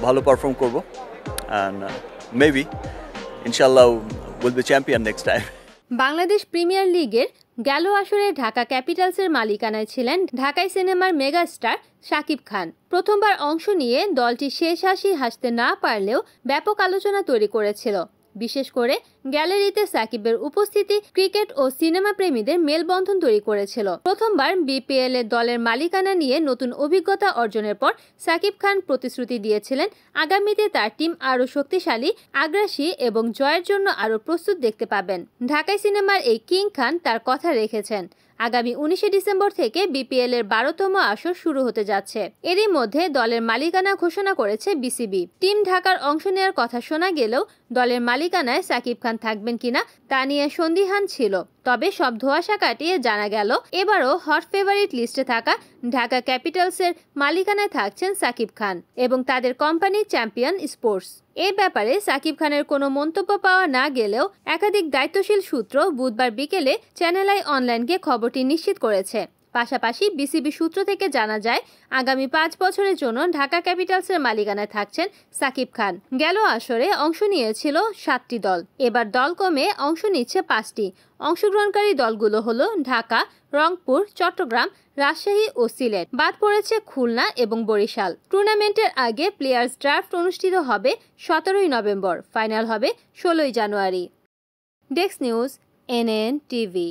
ভালো পারফর্ম করব and maybe ইনশাল্লাহ will be champion next time. Bangladesh premier লিগের গেল আসরে ঢাকা ক্যাপিটালসের মালিকানায় ছিলেন ঢাকাই সিনেমার মেগাস্টার শাকিব খান। প্রথমবার অংশ নিয়ে দলটি শেষ হাসি হাসতে না পারলেও ব্যাপক আলোচনা তৈরি করেছিল। বিশেষ করে গ্যালারিতে সাকিবের উপস্থিতি ক্রিকেট ও সিনেমা প্রেমীদের মেলবন্ধন তৈরি করেছিল। প্রথমবার বিপিএল এ দলের মালিকানা নিয়ে নতুন অভিজ্ঞতা অর্জনের পর সাকিব খান প্রতিশ্রুতি দিয়েছিলেন আগামীতে তার টিম আরও শক্তিশালী, আগ্রাসী এবং জয়ের জন্য আরও প্রস্তুত দেখতে পাবেন। ঢাকাই সিনেমার এই কিং খান তার কথা রেখেছেন। আগামী 19 ডিসেম্বর থেকে বিপিএল এর 12তম আসর শুরু হতে যাচ্ছে। এরই মধ্যে দলের মালিকানা ঘোষণা করেছে বিসিবি। টিম ঢাকার অংশ নেওয়ার কথা শোনা গেলেও দলের মালিকানায় সাকিব খান থাকবেন কিনা তা নিয়ে সন্দিহান ছিল। তবে সব ধোঁয়াশা কাটিয়ে জানা গেল এবারও হট ফেভারিট লিস্টে থাকা ঢাকা ক্যাপিটালসের মালিকানায় থাকছেন সাকিব খান এবং তাদের কোম্পানি চ্যাম্পিয়ন স্পোর্টস। এ ব্যাপারে সাকিব খানের কোনো মন্তব্য পাওয়া না গেলেও একাধিক দায়িত্বশীল সূত্র বুধবার বিকেলে চ্যানেল আই অনলাইনকে খবরটি নিশ্চিত করেছে। পাশাপাশি বিসিবি সূত্র থেকে জানা যায় আগামী 5 বছরের জন্য ঢাকা ক্যাপিটালসের মালিকানায় থাকছেন সাকিব খান। গেল আসরে অংশ নিয়েছিল 7টি দল, এবার দল কমে অংশ নিচ্ছে 5টি। অংশগ্রহণকারী দলগুলো হলো ঢাকা, রংপুর, চট্টগ্রাম, রাজশাহী ও সিলেট। বাদ পড়েছে খুলনা এবং বরিশাল। টুর্নামেন্টের আগে প্লেয়ার্স ড্রাফট অনুষ্ঠিত হবে 17 নভেম্বর, ফাইনাল হবে 16 January. Desk news, NN TV.